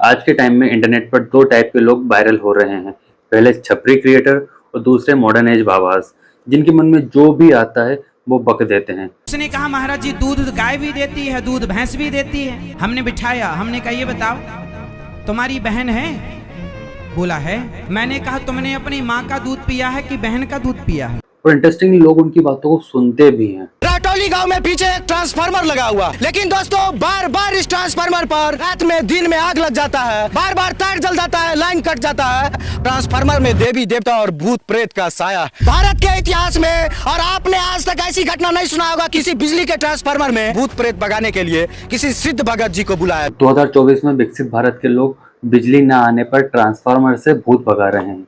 आज के टाइम में इंटरनेट पर दो टाइप के लोग वायरल हो रहे हैं। पहले छपरी क्रिएटर और दूसरे मॉडर्न एज बाबास, जिनके मन में जो भी आता है वो बक देते हैं। उसने कहा महाराज जी दूध गाय भी देती है, दूध भैंस भी देती है। हमने बिठाया, हमने कहा ये बताओ तुम्हारी बहन है? बोला है। मैंने कहा तुमने अपनी माँ का दूध पिया है कि बहन का दूध पिया है? और इंटरेस्टिंगली लोग उनकी बातों को सुनते भी हैं। राटौली गांव में पीछे एक ट्रांसफार्मर लगा हुआ, लेकिन दोस्तों बार बार इस ट्रांसफार्मर पर रात में दिन में आग लग जाता है, बार बार तार जल जाता है, लाइन कट जाता है। ट्रांसफार्मर में देवी देवता और भूत प्रेत का साया। भारत के इतिहास में और आपने आज तक ऐसी घटना नहीं सुना होगा किसी बिजली के ट्रांसफार्मर में भूत प्रेत भगाने के लिए किसी सिद्ध भगत जी को बुलाया। 2024 में विकसित भारत के लोग बिजली न आने पर ट्रांसफार्मर से भूत भगा रहे हैं।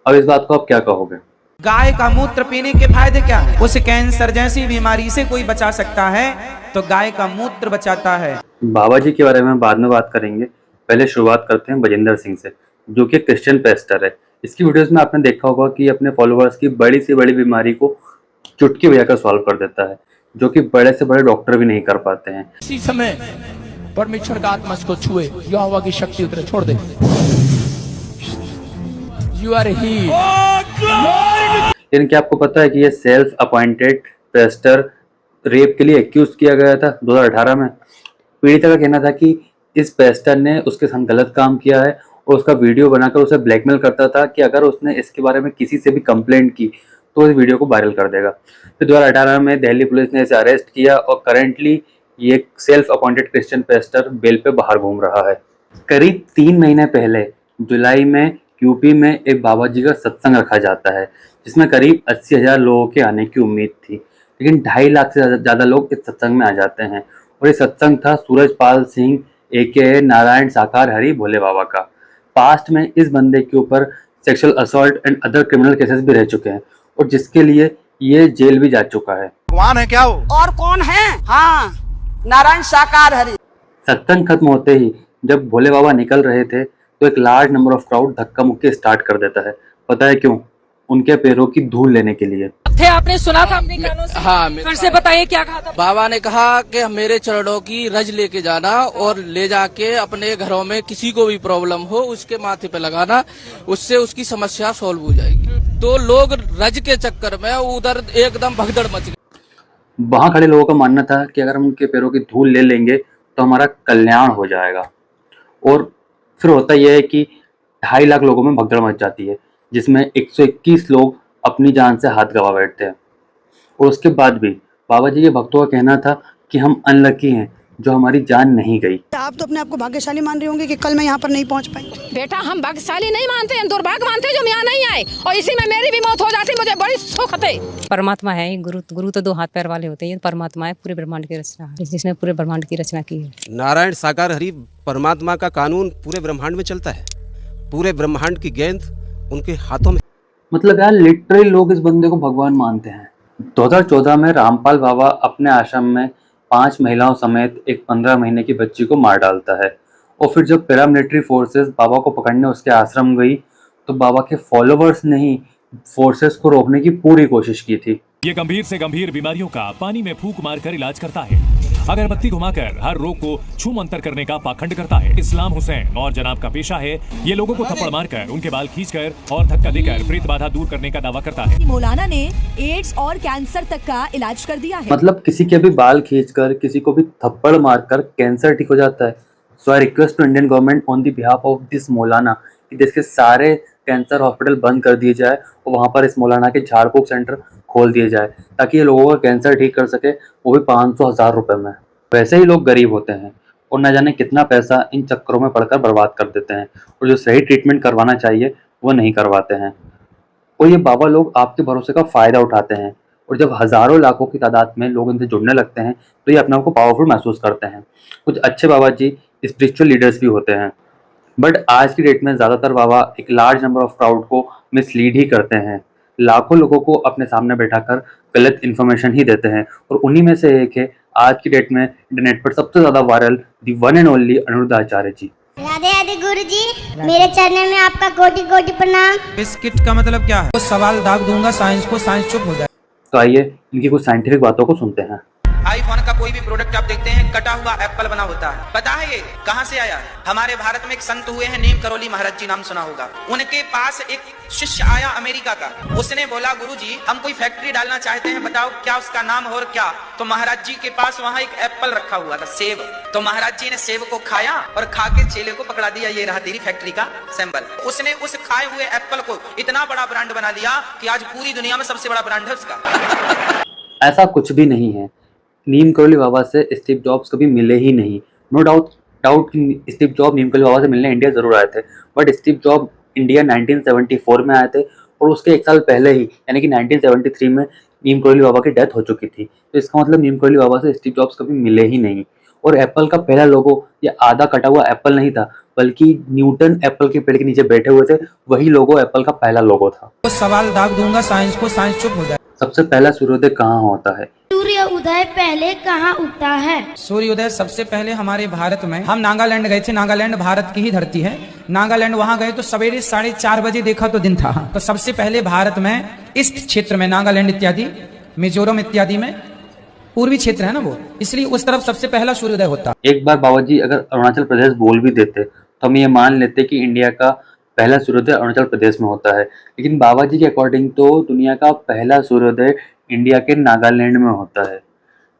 अब इस बात को आप क्या कहोगे? गाय का मूत्र पीने के फायदे क्या है? उस कैंसर जैसी बीमारी से कोई बचा सकता है तो गाय का मूत्र बचाता है। बाबा जी के बारे में बाद में बात करेंगे, पहले शुरुआत करते हैं बजिंदर सिंह से, जो कि क्रिश्चियन पेस्टर है। इसकी वीडियोस में आपने देखा होगा कि अपने फॉलोअर्स की बड़ी से बड़ी बीमारी को चुटकी बजाकर सॉल्व कर देता है, जो कि बड़े से बड़े डॉक्टर भी नहीं कर पाते हैं। इसी समय परमेश्वर का आत्मा को छुए, यहोवा की शक्ति उतरे, छोड़ दे। You are healed। लेकिन क्या आपको पता है कि ये सेल्फ अपॉइंटेड पेस्टर रेप के लिए एक्यूज किया गया था 2018 में। पीड़िता का कहना था कि इस पेस्टर ने उसके साथ गलत काम किया है और उसका वीडियो बनाकर उसे ब्लैकमेल करता था कि अगर उसने इसके बारे में किसी से भी कंप्लेंट की तो इस वीडियो को वायरल कर देगा। फिर 2018 में दिल्ली पुलिस ने इसे अरेस्ट किया और करेंटली ये self appointed Christian pastor bail पे बाहर घूम रहा है। करीब 3 महीने पहले जुलाई में यूपी में एक बाबा जी का सत्संग रखा जाता है, जिसमें करीब 80,000 लोगों के आने की उम्मीद थी, लेकिन 2.5 लाख से ज़्यादा लोग इस सत्संग में आ जाते हैं। और ये सत्संग था सूरजपाल सिंह AKA नारायण साकार हरि भोले बाबा का। पास्ट में इस बंदे के ऊपर sexual assault and other criminal cases भी रह चुके हैं और जिसके लिए ये जेल भी जा चुका है। भगवान है क्या वो? और कौन है? हाँ, नारायण साकार हरि। सत्संग खत्म होते ही जब भोले बाबा निकल रहे थे तो एक लार्ज नंबर ऑफ क्राउड धक्का मुक्की स्टार्ट कर देता है। पता है क्यों? उनके पैरों की धूल लेने के लिए। थे आपने सुना था अपने कानों से? हाँ, फिर से बताइए क्या कहा था? बाबा ने कहा कि मेरे चरणों की रज लेके जाना और ले जाके अपने घरों में किसी को भी प्रॉब्लम हो उसके माथे पे लगाना, उससे उसकी समस्या सॉल्व हो जाएगी। तो लोग रज के चक्कर में उधर एकदम भगदड़ मच गई। वहां खड़े लोगों का मानना था कि अगर हम उनके पैरों की धूल ले लेंगे तो हमारा कल्याण हो जाएगा। और फिर होता यह है कि 2.5 लाख लोगों में भगदड़ मच जाती है, जिसमें 121 लोग अपनी जान से हाथ गंवा बैठते हैं। और उसके बाद भी बाबा जी के भक्तों का कहना था कि हम अनलकी हैं जो हमारी जान नहीं गई। आप तो अपने आप को भाग्यशाली मान रहे होंगे कि कल मैं यहाँ पर नहीं पहुँच पाई। बेटा हम भाग्यशाली नहीं मानते, हम दुर्भाग्य मानते हैं जो यहाँ नहीं आए, और इसी में मेरी भी मौत हो जाती, मुझे बड़ी सुख थे। परमात्मा है, गुरु तो 2 हाथ पैर वाले होते हैं। परमात्मा है, पूरे ब्रह्मांड की रचना है, जिसने पूरे ब्रह्मांड की रचना की है। नारायण साकार हरि परमात्मा का कानून पूरे ब्रह्मांड में चलता है, पूरे ब्रह्मांड की गेंद उनके हाथों में। मतलब यार लिटरली लोग इस बंदे को भगवान मानते हैं। 2014 में रामपाल बाबा अपने आश्रम में 5 महिलाओं समेत एक 15 महीने की बच्ची को मार डालता है। और फिर जब पैरामिलिट्री फोर्सेस बाबा को पकड़ने उसके आश्रम गई तो बाबा के फॉलोअर्स ने ही फोर्सेस को रोकने की पूरी कोशिश की थी। ये गंभीर से गंभीर बीमारियों का पानी में फूंक मारकर इलाज करता है, अगरबत्ती घुमाकर हर रोग को छू मंतर करने का पाखंड करता है। इस्लाम हुसैन और जनाब का पेशा है ये लोगों को थप्पड़ मारकर, उनके बाल खींचकर और धक्का देकर प्रेत बाधा दूर करने का दावा करता है। मौलाना ने एड्स और कैंसर तक का इलाज कर दिया है। मतलब किसी के भी बाल खींचकर, किसी को भी थप्पड़ मारकर कैंसर ठीक हो जाता है। So I request to Indian government on the behalf of this मौलाना कि देश के सारे कैंसर हॉस्पिटल बंद कर दिए जाए और वहाँ पर इस मौलाना के झाड़ फूक सेंटर खोल दिए जाए ताकि ये लोगों का कैंसर ठीक कर सके, वो भी 500,000 रुपये में। वैसे ही लोग गरीब होते हैं और न जाने कितना पैसा इन चक्करों में पड़कर बर्बाद कर देते हैं और जो सही ट्रीटमेंट करवाना चाहिए वो नहीं करवाते हैं। और ये बाबा लोग आपके भरोसे का फ़ायदा उठाते हैं और जब हज़ारों लाखों की तादाद में लोग इनसे जुड़ने लगते हैं तो ये अपने आप को पावरफुल महसूस करते हैं। कुछ अच्छे बाबा जी स्पिरिचुअल लीडर्स भी होते हैं, बट आज की डेट में ज़्यादातर बाबा एक लार्ज नंबर ऑफ क्राउड को मिसलीड ही करते हैं। लाखों लोगों को अपने सामने बैठाकर गलत इन्फॉर्मेशन ही देते हैं और उन्हीं में से एक है आज की डेट में इंटरनेट पर सबसे ज़्यादा viral the one and only Aniruddh Acharya ji. Radhe Radhe गुरु जी, मेरे चरणों में आपका कोटि कोटि प्रणाम। बिस्किट का मतलब क्या है? सवाल दाग दूंगा साइंस को, साइंस चुप हो जाए। तो आइए इनकी कुछ साइंटिफिक बातों को सुनते हैं। आईफोन का कोई भी प्रोडक्ट प्रोडक्ट आप देखते हैं कटा हुआ एप्पल बना होता है। पता है ये कहाँ से आया है? हमारे भारत में एक संत हुए हैं नीम करोली महाराज जी, नाम सुना होगा। उनके पास एक शिष्य आया अमेरिका का। उसने बोला गुरुजी हम कोई फैक्ट्री डालना चाहते हैं, बताओ क्या उसका नाम और क्या? तो महाराज जी के पास वहाँ एक एप्पल रखा हुआ था, सेब। तो महाराज जी ने सेब को खाया और खा के चेले को पकड़ा दिया, ये रहा तेरी फैक्ट्री का सैंपल। उसने उस खाए हुए एप्पल को इतना बड़ा ब्रांड बना दिया कि आज पूरी दुनिया में सबसे बड़ा ब्रांड है उसका। ऐसा कुछ भी नहीं है। नीम करोली बाबा से स्टीव जॉब्स कभी मिले ही नहीं। No doubt Steve job Neem Karoli Baba से मिलने इंडिया जरूर आए थे, बट स्टीव जॉब इंडिया 1974 में आए थे और उसके एक साल पहले ही यानी कि 1973 में नीम करोली बाबा की डेथ हो चुकी थी। तो इसका मतलब नीम करोली बाबा से स्टीव जॉब्स कभी मिले ही नहीं। और एप्पल का पहला लोगो ये आधा कटा हुआ एप्पल नहीं था, बल्कि न्यूटन एप्पल के पेड़ के नीचे बैठे हुए थे, वही लोगो एप्पल का पहला लोगो था। तो सवाल दाग दूंगा साइंस को, साइंस चुप हो जाए। सबसे पहला सूर्योदय कहाँ होता है? सूर्य उदय पहले कहाँ उगता है? सूर्योदय सबसे पहले हमारे भारत में, हम नागालैंड गए थे, नागालैंड भारत की ही धरती है। नागालैंड वहां गए तो सवेरे 4:30 बजे देखा तो दिन था। तो सबसे पहले भारत में इस क्षेत्र में, नागालैंड इत्यादि, मिजोरम इत्यादि में, पूर्वी क्षेत्र है ना वो, इसलिए उस तरफ सबसे पहला सूर्योदय होता। एक बार बाबा जी अगर अरुणाचल प्रदेश बोल भी देते तो हम ये मान लेते कि इंडिया का पहला सूर्योदय अरुणाचल प्रदेश में होता है, लेकिन बाबा जी के अकॉर्डिंग तो दुनिया का पहला सूर्योदय इंडिया के नागालैंड में होता है।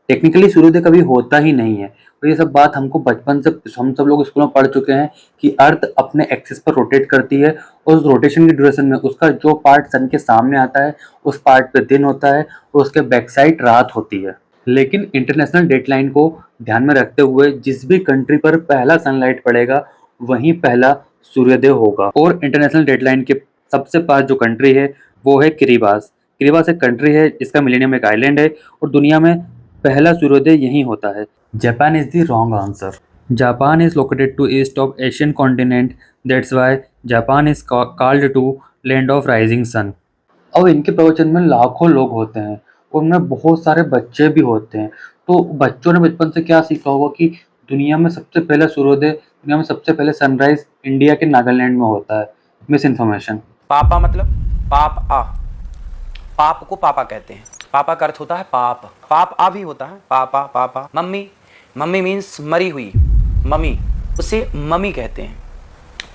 टेक्निकली सूर्योदय कभी होता ही नहीं है। और ये सब बात हमको बचपन से हम सब लोग स्कूल में पढ़ चुके हैं कि अर्थ अपने एक्सिस पर रोटेट करती है और उस रोटेशन की ड्यूरेशन में उसका जो पार्ट सन के सामने आता है उस पार्ट पे दिन होता है और उसके बैक साइड रात होती है। लेकिन इंटरनेशनल डेडलाइन को ध्यान में रखते हुए जिस भी कंट्री पर पहला सनलाइट पड़ेगा वहीं पहला सूर्योदय होगा। और इंटरनेशनल डेडलाइन के सबसे पास जो कंट्री है वो है किरिबास। किरिबास एक कंट्री है जिसका मिलेनियम एक आइलैंड है और दुनिया में पहला सूर्योदय यहीं होता है। Japan is the wrong answer. Japan is located to east of Asian continent, that's why Japan is called to land of rising sun. अब इनके प्रवचन में लाखों लोग होते हैं, उनमें बहुत सारे बच्चे भी होते हैं। तो बच्चों ने बचपन से क्या सीखा होगा कि दुनिया में सबसे पहला सूर्योदय, दुनिया में सबसे पहले सनराइज इंडिया के नागालैंड में होता है। Miss information. पापा मतलब पाप आ, पाप को पापा कहते हैं। पापा का अर्थ होता है पाप, पाप आ भी होता है, पापा पापा। मम्मी, मम्मी मीन्स मरी हुई, मम्मी, उसे मम्मी कहते हैं।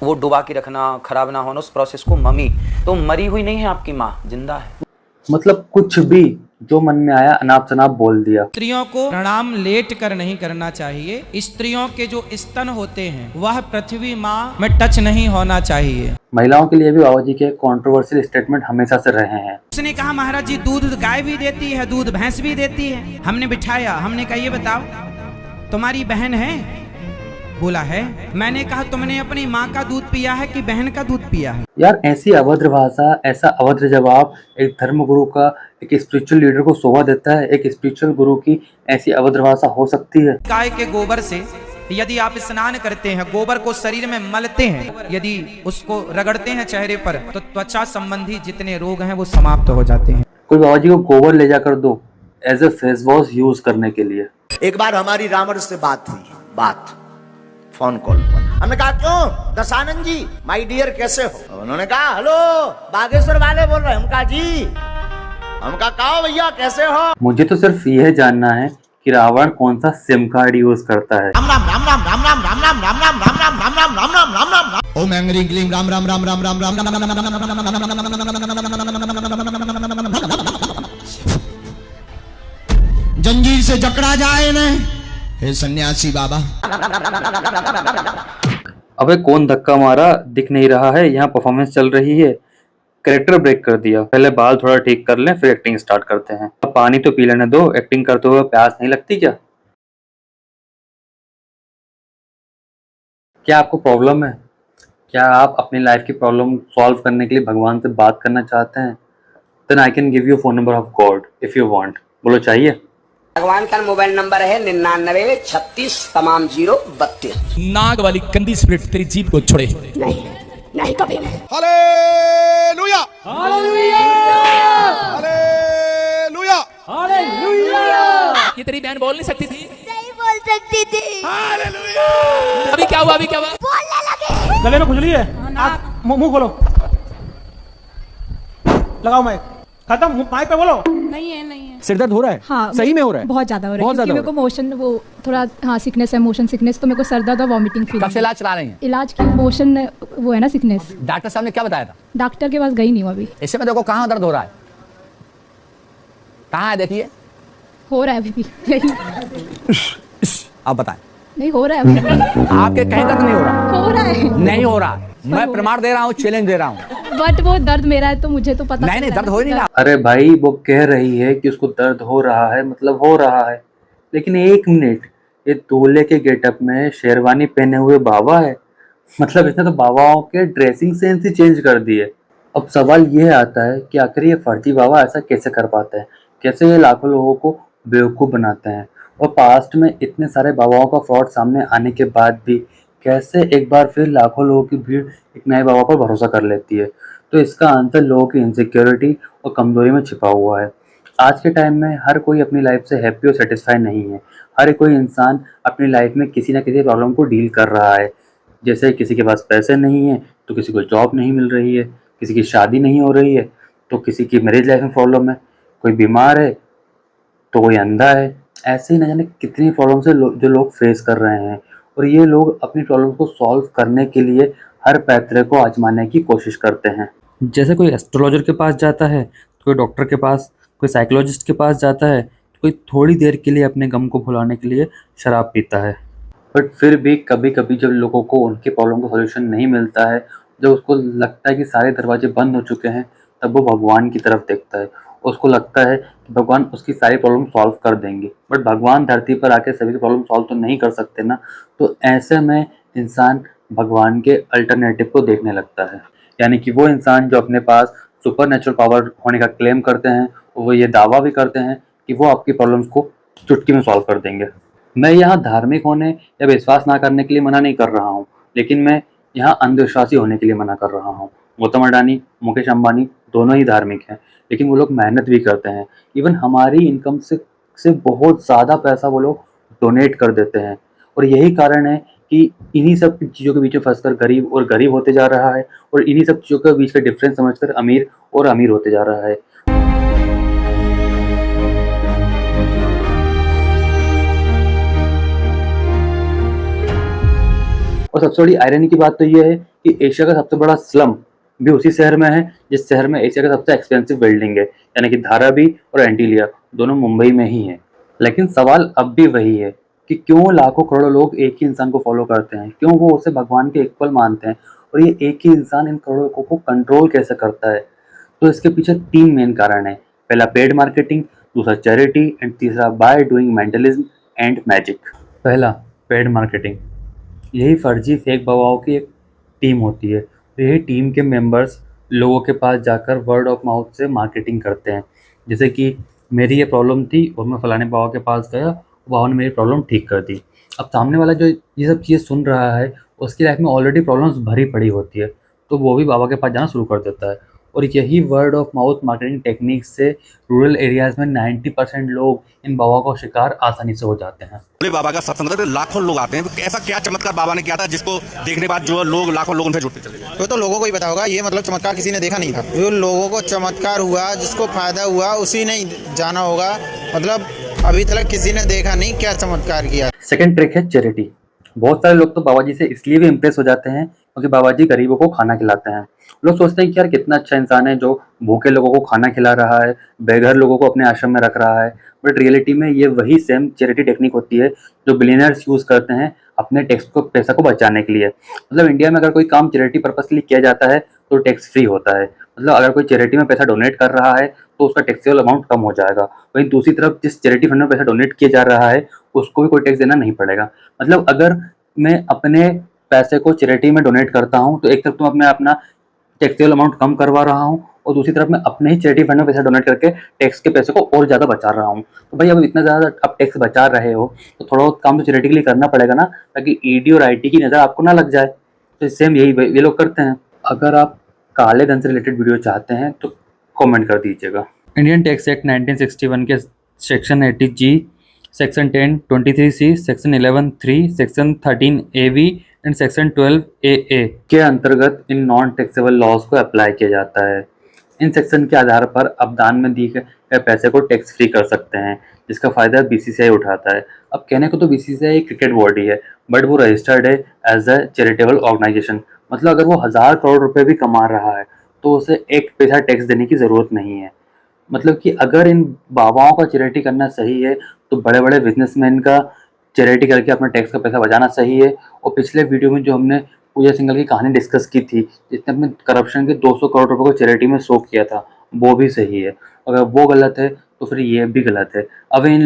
वो डुबा के रखना, खराब ना होना, उस प्रोसेस को मम्मी। तो मरी हुई नहीं है आपकी माँ, जिंदा है। मतलब कुछ भी जो मन में आया अनाप शनाप बोल दिया। स्त्रियों को प्रणाम लेट कर नहीं करना चाहिए। स्त्रियों के जो स्तन होते हैं वह पृथ्वी माँ में टच नहीं होना चाहिए। महिलाओं के लिए भी बाबा जी के कंट्रोवर्शियल स्टेटमेंट हमेशा से रहे हैं। उसने कहा महाराज जी दूध गाय भी देती है, दूध भैंस भी देती है। हमने बिठाया, हमने कहा ये बताओ तुम्हारी बहन है? बोला है। मैंने कहा तुमने अपनी माँ का दूध पिया है कि बहन का दूध पिया है? यार ऐसी अभद्र भाषा, ऐसा अभद्र जवाब एक धर्मगुरु का एक स्पिरिचुअल लीडर को शोभा देता है? एक स्पिरिचुअल गुरु की ऐसी अभद्र भाषा हो सकती है? गाय के गोबर से यदि आप स्नान करते हैं, गोबर को शरीर में मलते हैं, यदि उसको रगड़ते हैं चेहरे पर, तो त्वचा संबंधी जितने रोग हैं वो समाप्त हो जाते हैं। कोई बाबा जी को गोबर ले जाकर दो as a face wash use करने के लिए। एक बार हमारी रावण से बात हुई, फोन कॉल पर। हमने कहा क्यों दशानंद जी माय डियर कैसे हो? उन्होंने कहा हेलो बागेश्वर वाले बोल रहे हैं। हम कहा जी, हम कहा भैया कैसे हो? मुझे तो सिर्फ यह जानना है कि रावण कौन सा सिम कार्ड यूज करता है। राम राम राम राम राम राम राम राम राम राम राम राम राम राम राम राम राम राम राम ओम एंग्री क्लीम राम राम राम राम राम राम जंजीर से जकड़ा जाए न हे सन्यासी बाबा। अबे कौन धक्का मारा? दिख नहीं रहा है, यहाँ परफॉर्मेंस चल रही है। कैरेक्टर ब्रेक कर दिया। पहले बाल थोड़ा ठीक कर लें फिर एक्टिंग स्टार्ट करते हैं। अब पानी तो पी लेने दो, एक्टिंग करते हुए प्यास नहीं लगती क्या? क्या आपको प्रॉब्लम है? क्या आप अपनी लाइफ की प्रॉब्लम सॉल्व करने के लिए भगवान से बात करना चाहते हैं? Then I can give you phone number of god if you want. बोलो चाहिए? भगवान का मोबाइल नंबर है 99 36 तमाम 032। नाग वाली कंदी स्पिरिट तेरी जीभ को छोड़े। नहीं नहीं कभी नहीं। Hallelujah hallelujah hallelujah hallelujah. ये तेरी बहन बोल नहीं सकती थी? नहीं बोल सकती थी। हालेलुया। अभी क्या हुआ? अभी क्या हुआ? बोलने लगे। गले में खुजली है, मुंह खोलो, लगाओ माइक। खत्म, माइक पे बोलो। नहीं है, नहीं है। सिर दर्द हो रहा है? हाँ, सही में हो रहा है? बहुत ज्यादा हो रहा है, बहुत क्योंकि ज्यादा मेरे को मोशन वो थोड़ा हाँ सिकनेस है, मोशन सिकनेस, तो मेरे को सर दर्द और वॉमिटिंग फील। कब से इलाज चला रहे हैं? इलाज की मोशन वो है ना सिकनेस। डॉक्टर साहब ने क्या बताया था? डॉक्टर के पास गई नहीं हूँ अभी। इससे में देखो कहाँ दर्द हो रहा है, कहाँ है देखिए, हो रहा है अभी भी यही। आप बताएं। नहीं हो रहा है अभी। आपके कहीं दर्द नहीं हो रहा? हो रहा है। नहीं हो रहा, मैं प्रमाण दे रहा हूँ, चैलेंज दे रहा हूँ। बट वो दर्द मेरा है तो मुझे तो पता नहीं दर्द हो ही नहीं रहा। अरे भाई वो कह रही है कि उसको दर्द हो रहा है, मतलब हो रहा है, लेकिन एक मिनट, ये दूल्हे के गेटअप में शेरवानी पहने हुए बाबा है, मतलब इसने तो बाबाओं के ड्रेसिंग सेंस ही चेंज कर दिए। अब सवाल ये आता है कि आखिर ये फर्जी बाबा ऐसा कैसे कर पाते हैं, कैसे ये लाखों लोगों को बेवकूफ़ बनाते हैं, और पास्ट में इतने सारे बाबाओं का फ्रॉड सामने आने के बाद भी कैसे एक बार फिर लाखों लोगों की भीड़ एक नए बाबा पर भरोसा कर लेती है। तो इसका आंसर लोगों की इनसिक्योरिटी और कमज़ोरी में छिपा हुआ है। आज के टाइम में हर कोई अपनी लाइफ से हैप्पी और सेटिस्फाई नहीं है। हर कोई इंसान अपनी लाइफ में किसी ना किसी प्रॉब्लम को डील कर रहा है। जैसे किसी के पास पैसे नहीं है तो किसी को जॉब नहीं मिल रही है, किसी की शादी नहीं हो रही है तो किसी की मैरिज लाइफ में प्रॉब्लम है, कोई बीमार है तो कोई अंधा है। ऐसे ही न जाने कितनी प्रॉब्लम से जो लोग फेस कर रहे हैं, और ये लोग अपनी प्रॉब्लम को सॉल्व करने के लिए हर पैतरे को आजमाने की कोशिश करते हैं। जैसे कोई एस्ट्रोलॉजर के पास जाता है, कोई डॉक्टर के पास, कोई साइकोलॉजिस्ट के पास जाता है, कोई थोड़ी देर के लिए अपने गम को भुलाने के लिए शराब पीता है। बट फिर भी कभी कभी जब लोगों को उनके प्रॉब्लम का सॉल्यूशन नहीं मिलता है, जब उसको लगता है कि सारे दरवाजे बंद हो चुके हैं, तब वो भगवान की तरफ देखता है। उसको लगता है कि भगवान उसकी सारी प्रॉब्लम सॉल्व कर देंगे, बट भगवान धरती पर आके सभी की प्रॉब्लम सॉल्व तो नहीं कर सकते ना। तो ऐसे में इंसान भगवान के अल्टरनेटिव को देखने लगता है, यानी कि वो इंसान जो अपने पास सुपर नेचुरल पावर होने का क्लेम करते हैं, वो ये दावा भी करते हैं कि वो आपकी प्रॉब्लम्स को चुटकी में सॉल्व कर देंगे। मैं यहाँ धार्मिक होने या विश्वास ना करने के लिए मना नहीं कर रहा हूँ, लेकिन मैं यहाँ अंधविश्वासी होने के लिए मना कर रहा हूँ। गौतम अडानी, मुकेश अंबानी दोनों ही धार्मिक हैं, लेकिन वो लोग मेहनत भी करते हैं। इवन हमारी इनकम से बहुत ज़्यादा पैसा वो लोग डोनेट कर देते हैं, और यही कारण है कि इन्हीं सब चीज़ों के बीच में फंसकर गरीब और गरीब होते जा रहा है, और इन्हीं सब चीज़ों के बीच का डिफरेंस समझकर अमीर और अमीर होते जा रहा है। और सबसे बड़ी आयरनी की बात तो ये है कि एशिया का सबसे बड़ा स्लम भी उसी शहर में है जिस शहर में एशिया का सबसे एक्सपेंसिव बिल्डिंग है, यानी कि धारावी और एंटीलिया दोनों मुंबई में ही हैं। लेकिन सवाल अब भी वही है कि क्यों लाखों करोड़ों लोग एक ही इंसान को फॉलो करते हैं, क्यों वो उसे भगवान के इक्वल मानते हैं, और ये एक ही इंसान इन करोड़ों लोगों को कंट्रोल कैसे करता है। तो इसके पीछे 3 मेन कारण है। पहला पेड मार्केटिंग, दूसरा चैरिटी, एंड तीसरा by doing mentalism and magic. पहला पेड मार्केटिंग, यही फर्जी फेक बाबाओं की एक टीम होती है। यही टीम के मेंबर्स लोगों के पास जाकर वर्ड ऑफ माउथ से मार्केटिंग करते हैं। जैसे कि मेरी ये प्रॉब्लम थी और मैं फलाने बाबा के पास गया, बाबा ने मेरी प्रॉब्लम ठीक कर दी। अब सामने वाला जो ये सब चीज़ सुन रहा है, उसकी लाइफ में ऑलरेडी प्रॉब्लम्स भरी पड़ी होती है, तो वो भी बाबा के पास जाना शुरू कर देता है। और यही word of mouth marketing technique से रूरल एरियाज़ में 90% लोग इन बाबा का शिकार आसानी से हो जाते हैं। बाबा का सत्संग करते लाखों लोग आते हैं, तो ऐसा क्या चमत्कार बाबा ने किया था जिसको देखने के बाद जो लोग लाखों लोग उनसे जुड़ते चले गए? तो लोगों को ही पता होगा, ये मतलब चमत्कार किसी ने देखा नहीं था। जो लोगों को चमत्कार हुआ, जिसको फायदा हुआ, उसी ने जाना होगा। मतलब अभी तक किसी ने देखा नहीं क्या चमत्कार किया। सेकंड ट्रिक है चैरिटी। बहुत सारे लोग तो बाबा जी से इसलिए भी इम्प्रेस हो जाते हैं क्योंकि बाबा जी गरीबों को खाना खिलाते हैं। लोग सोचते हैं कि यार कितना अच्छा इंसान है जो भूखे लोगों को खाना खिला रहा है, बेघर लोगों को अपने आश्रम में रख रहा है। बट रियलिटी में ये वही सेम चैरिटी टेक्निक होती है जो बिलियनर्स यूज़ करते हैं अपने टैक्स को पैसा को बचाने के लिए। मतलब इंडिया में अगर कोई काम चैरिटी पर्पस के लिए किया जाता है तो टैक्स फ्री होता है। मतलब अगर कोई चैरिटी में पैसा डोनेट कर रहा है तो उसका टैक्सेबल अमाउंट कम हो जाएगा। वहीं दूसरी तरफ जिस चैरिटी फंड में पैसा डोनेट किया जा रहा है उसको भी कोई टैक्स देना नहीं पड़ेगा। मतलब अगर मैं अपने पैसे को चैरिटी में डोनेट करता हूँ तो एक तरफ तो मैं अपना टैक्सेबल अमाउंट कम करवा रहा हूँ, और दूसरी तरफ मैं अपने ही चैरिटी फंड में पैसा डोनेट करके टैक्स के पैसे को और ज़्यादा बचा रहा हूँ। तो भाई अब इतना ज़्यादा आप टैक्स बचा रहे हो तो थोड़ा बहुत काम तो चैरिटी के लिए करना पड़ेगा ना, ताकि ईडी और आईटी की नज़र आपको ना लग जाए। तो सेम यही ये लोग करते हैं। अगर आप काले धन से रिलेटेड वीडियो चाहते हैं तो कमेंट कर दीजिएगा। इंडियन टैक्स एक्ट 1961 के section 80G, section 10 23C, section 11(3), section 13AV and section 12AA के अंतर्गत इन नॉन टैक्सेबल लॉज को अप्लाई किया जाता है। इन सेक्शन के आधार पर अब दान में दिए गए पैसे को टैक्स फ्री कर सकते हैं, जिसका फ़ायदा बीसीसीआई उठाता है। अब कहने को तो बीसीसीआई एक क्रिकेट बॉडी है, बट वो रजिस्टर्ड है एज अ चैरिटेबल ऑर्गेनाइजेशन। मतलब अगर वो 1000 करोड़ रुपए भी कमा रहा है तो उसे एक पैसा टैक्स देने की ज़रूरत नहीं है। मतलब कि अगर इन बाबाओं का चैरिटी करना सही है तो बड़े बड़े बिजनेसमैन का चैरिटी करके अपना टैक्स का पैसा बचाना सही है। और पिछले वीडियो में जो हमने पूजा सिंघल की कहानी डिस्कस की थी, जिसने अपने करप्शन के 200 करोड़ रुपए को चैरिटी में शो किया था, वो भी सही है। अगर वो गलत है तो फिर ये भी गलत है। अब इन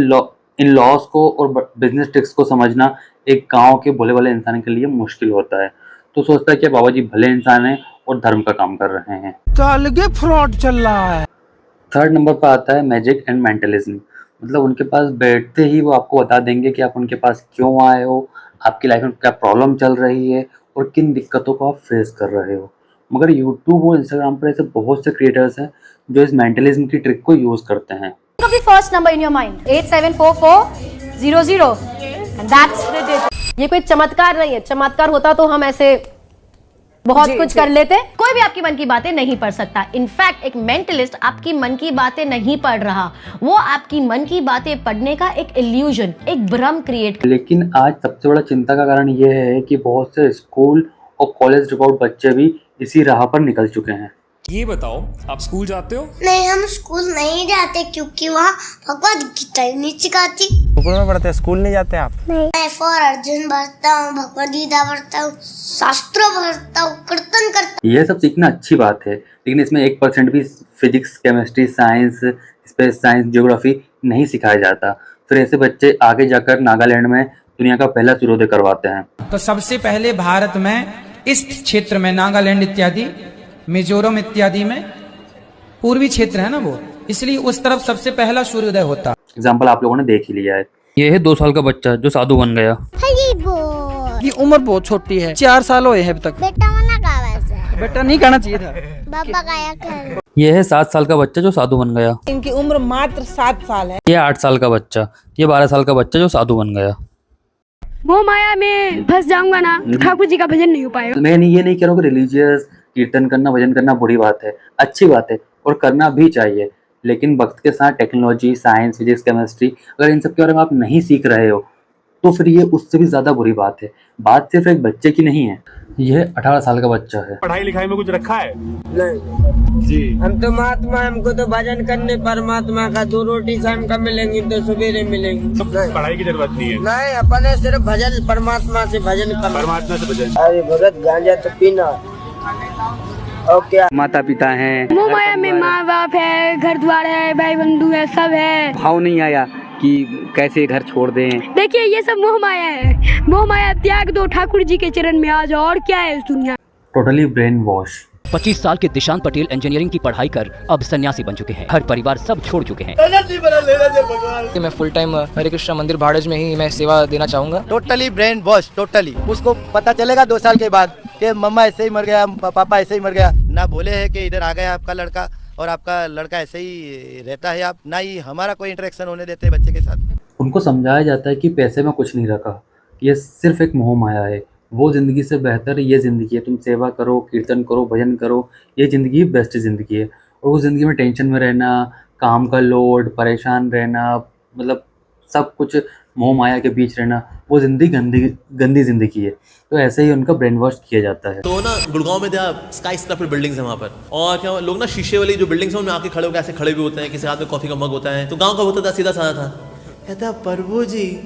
लॉस को और बिजनेस ट्रिक्स को समझना एक गांव के भोले भाले इंसान के लिए मुश्किल होता है। तो सोचता है कि बाबा जी भले इंसान हैं और धर्म का काम कर रहे हैं। अलगे फ्रॉड चल रहा है। थर्ड नंबर पर आता है मैजिक एंड मेंटलिज्म। मतलब उनके पास बैठते ही वो आपको बता देंगे कि आप उनके पास क्यों आए हो, आपकी लाइफ में क्या प्रॉब्लम चल रही है और किन दिक्कतों को आप फेस कर रहे हो। मगर यूट्यूब और इंस्टाग्राम पर ऐसे बहुत से क्रिएटर्स हैं जो इस मेंटलिज्म की ट्रिक को यूज़ करते हैं। First number in your mind 874400 and that's it. ये कोई चमत्कार नहीं है। चमत्कार होता तो हम ऐसे बहुत कुछ कर लेते। कोई भी आपकी मन की बातें नहीं पढ़ सकता। इनफैक्ट एक मेंटलिस्ट आपकी मन की बातें नहीं पढ़ रहा, वो आपकी मन की बातें पढ़ने का एक इल्यूजन, एक भ्रम क्रिएट। लेकिन आज सबसे बड़ा चिंता का कारण ये है कि बहुत से स्कूल और कॉलेज ड्रॉप आउट बच्चे भी इसी राह पर निकल चुके हैं। ये बताओ, आप स्कूल जाते हो? नहीं, हम स्कूल नहीं जाते क्योंकि वहाँ भगवद गीता ही नहीं सिखाती। स्कूल में पढ़ते, स्कूल नहीं जाते आप? नहीं, मैं फॉर अर्जुन पढ़ता हूँ, भगवद गीता पढ़ता हूँ, शास्त्र पढ़ता हूँ, कीर्तन करता हूँ। ये सब सीखना अच्छी बात है, लेकिन इसमें 1% भी physics, chemistry, science, space science, geography नहीं सिखाया जाता। फिर ऐसे बच्चे आगे जाकर नागालैंड में दुनिया का पहला सूर्योदय करवाते हैं। तो सबसे पहले भारत में इस क्षेत्र में नागालैंड इत्यादि, मिजोरम इत्यादि में पूर्वी क्षेत्र है ना वो, इसलिए उस तरफ सबसे पहला सूर्योदय होता। एग्जाम्पल आप लोगों ने देख ही लिया है। ये है 2 साल का बच्चा जो साधु बन गया। की उम्र बहुत छोटी है, 4 साल हुए हैं अभी तक। बेटा मना कहा वैसे? बेटा नहीं कहना चाहिए था। बाबा काया कर। ये है 7 साल का बच्चा जो साधु बन गया। इनकी उम्र मात्र 7 साल है। ये 8 साल का बच्चा, ये 12 साल का बच्चा जो साधु बन गया। वो माया में फंस जाऊंगा ना, ठाकुर जी का भजन नहीं हो पाएगा। मैं ये नहीं कह रहा हूँ कि रिलीजियस कीर्तन करना, भजन करना बुरी बात है, अच्छी बात है और करना भी चाहिए। लेकिन वक्त के साथ टेक्नोलॉजी, साइंस, फिजिक्स, केमिस्ट्री, अगर इन सब के बारे में आप नहीं सीख रहे हो तो फिर ये उससे भी ज्यादा बुरी बात है। बात सिर्फ एक बच्चे की नहीं है, यह 18 साल का बच्चा है। पढ़ाई लिखाई में कुछ रखा है? नहीं जी। हम तो महात्मा, हमको तो भजन करने परमात्मा का 2 रोटी शाम का मिलेंगी तो सवेरे मिलेंगी। तो पढ़ाई की जरूरत नहीं है। नहीं, अपने सिर्फ भजन, परमात्मा से भजन करना। परमात्मा से भजन। अरे भगत, गांजा तो पीना और क्या। माता पिता हैं, वो माया में माँ बाप है, घर द्वार है, भाई बंधु है, सब है। भाव नहीं आया कि कैसे घर छोड़ दें। देखिए ये सब मोह माया है। मोह माया त्याग दो, ठाकुर जी के चरण में आ जाओ, और क्या है इस दुनिया। Totally brain wash. 25 साल के दिशांत पटेल इंजीनियरिंग की पढ़ाई कर अब सन्यासी बन चुके हैं। घर परिवार सब छोड़ चुके हैं। मैं फुल टाइम हरे कृष्णा मंदिर भाड़ज में ही मैं सेवा देना चाहूँगा। Totally brain wash, totally. उसको पता चलेगा 2 साल के बाद कि मम्मा ऐसे ही मर गया, पापा ऐसे ही मर गया। ना बोले है कि इधर आ गया आपका लड़का और आपका लड़का ऐसे ही रहता है, आप ना ही हमारा कोई इंटरेक्शन होने देते बच्चे के साथ। उनको समझाया जाता है कि पैसे में कुछ नहीं रखा, ये सिर्फ एक मोह माया है, वो ज़िंदगी से बेहतर ये ज़िंदगी है। तुम सेवा करो, कीर्तन करो, भजन करो, ये ज़िंदगी बेस्ट ज़िंदगी है। और उस ज़िंदगी में टेंशन में रहना, काम का लोड, परेशान रहना, मतलब सब कुछ मोह माया के बीच रहना, वो ज़िंदगी गंदी ज़िंदगी है। तो ऐसे ही उनका ब्रेन वॉश किया जाता है। तो ना गुड़गांव में स्काई स्क्रैपर बिल्डिंग्स है वहाँ पर, और क्या लोग ना शीशे वाली जो बिल्डिंग्स हैं उनमें आके खड़े होकर ऐसे खड़े भी होते हैं, किसी हाथ में कॉफी का मग होता है। तो गाँव का होता था, सीधा साधा था, कहता प्रभु जी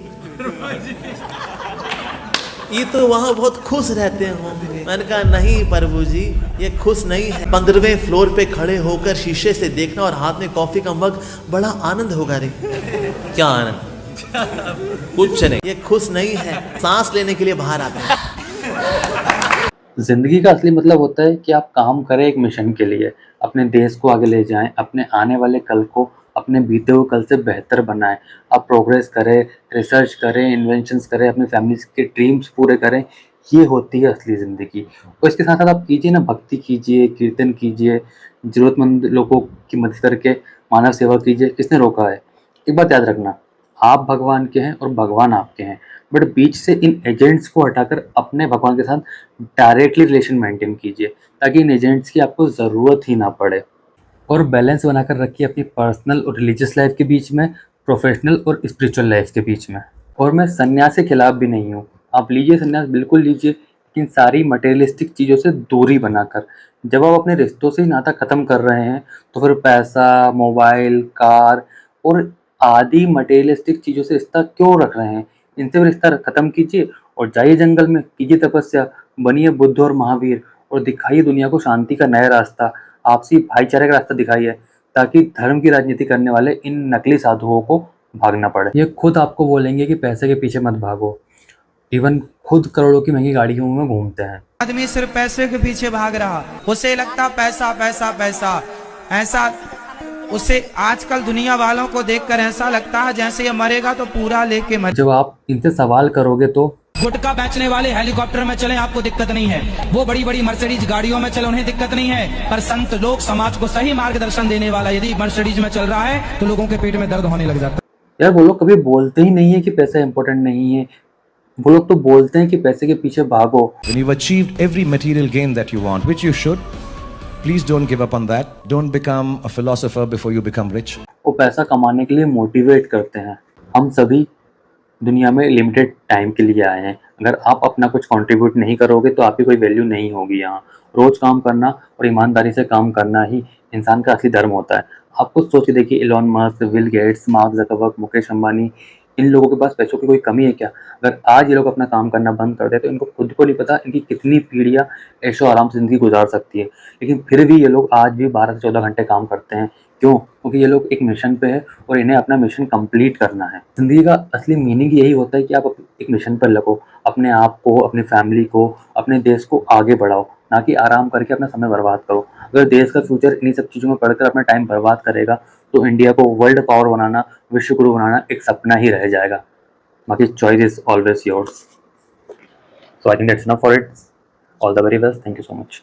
ये तो वहाँ बहुत खुश रहते होंगे। मैंने कहा नहीं प्रभु जी, ये खुश नहीं है। 15वें फ्लोर पे खड़े होकर शीशे से देखना और हाथ में कॉफी का मग, बड़ा आनंद होगा रे। क्या आनंद? कुछ नहीं, ये खुश नहीं है, सांस लेने के लिए बाहर आते हैं। जिंदगी का असली मतलब होता है कि आप काम करें एक मिशन के लिए, अपने देश को आगे ले जाएं, अपने आने वाले कल को अपने बीते हुए कल से बेहतर बनाएं। आप प्रोग्रेस करें, रिसर्च करें, इन्वेंशंस करें, अपनी फैमिली के ड्रीम्स पूरे करें। ये होती है असली ज़िंदगी। और इसके साथ साथ आप कीजिए ना, भक्ति कीजिए, कीर्तन कीजिए, ज़रूरतमंद लोगों की मदद करके मानव सेवा कीजिए। किसने रोका है? एक बात याद रखना, आप भगवान के हैं और भगवान आपके हैं, बट बीच से इन एजेंट्स को हटाकर अपने भगवान के साथ डायरेक्टली रिलेशन मेंटेन कीजिए, ताकि इन एजेंट्स की आपको ज़रूरत ही ना पड़े। और बैलेंस बनाकर रखिए अपनी पर्सनल और रिलीजियस लाइफ के बीच में, प्रोफेशनल और स्पिरिचुअल लाइफ के बीच में। और मैं संन्यास के खिलाफ भी नहीं हूँ, आप लीजिए संन्यास, बिल्कुल लीजिए, लेकिन सारी मटेरियलिस्टिक चीज़ों से दूरी बनाकर। जब आप अपने रिश्तों से ही नाता ख़त्म कर रहे हैं तो फिर पैसा, मोबाइल, कार और आदि मटेरियलिस्टिक चीज़ों से रिश्ता क्यों रख रहे हैं? इनसे भी रिश्ता ख़त्म कीजिए और जाइए जंगल में, कीजिए तपस्या, बनिए बुद्ध और महावीर और दिखाइए दुनिया को शांति का नया रास्ता, आपसी भाईचारे का रास्ता दिखाइए, ताकि धर्म की राजनीति करने वाले इन नकली साधुओं को भागना पड़े। ये खुद आपको बोलेंगे कि पैसे के पीछे मत भागो, इवन खुद करोड़ों की महंगी गाड़ियों में घूमते हैं। आदमी सिर्फ पैसे के पीछे भाग रहा, उसे लगता पैसा पैसा पैसा, ऐसा उसे आजकल दुनिया वालों को देखकर ऐसा लगता है जैसे ये मरेगा तो पूरा लेके मर। जब आप इनसे सवाल करोगे तो गुटखा बेचने वाले हेलीकॉप्टर में चले आपको दिक्कत नहीं है, वो बड़ी बड़ी मर्सिडीज गाड़ियों में चले उन्हें दिक्कत नहीं है, पर संत लोग समाज को सही मार्गदर्शन देने वाला यदि मर्सिडीज में चल रहा है तो लोगों के पेट में दर्द होने लग जाता है। यार वो लोग कभी बोलते ही नहीं है कि पैसा इंपॉर्टेंट नहीं है, वो लोग तो बोलते हैं कि पैसे के पीछे भागो। When you've achieved every material gain that you want, which you should, please don't give up on that. Don't become a philosopher before you become rich. वो पैसा कमाने के लिए मोटिवेट करते हैं। हम सभी दुनिया में लिमिटेड टाइम के लिए आए हैं, अगर आप अपना कुछ कंट्रीब्यूट नहीं करोगे तो आपकी कोई वैल्यू नहीं होगी यहाँ। रोज काम करना और ईमानदारी से काम करना ही इंसान का असली धर्म होता है। आप खुद सोच के देखिए, Elon Musk, Bill Gates, Mark Zuckerberg, Mukesh Ambani, इन लोगों के पास पैसों की कोई कमी है क्या? अगर आज ये लोग अपना काम करना बंद कर दे तो इनको खुद को नहीं पता इनकी कितनी पीढ़ियाँ ऐशो आराम से ज़िंदगी गुजार सकती है, लेकिन फिर भी ये लोग आज भी 12 से 14 घंटे काम करते हैं। क्यों? क्योंकि ये लोग एक मिशन पे है और इन्हें अपना मिशन कंप्लीट करना है। ज़िंदगी का असली मीनिंग यही होता है कि आप एक मिशन पर लगो, अपने आप को, अपनी फैमिली को, अपने देश को आगे बढ़ाओ, ना कि आराम करके अपना समय बर्बाद करो। अगर देश का फ्यूचर इन्हीं सब चीज़ों में पढ़कर अपना टाइम बर्बाद करेगा तो इंडिया को वर्ल्ड पावर बनाना, विश्व गुरु बनाना एक सपना ही रह जाएगा। बाकी choice is always yours. So I think that's enough for it. All the very best. Thank you so much.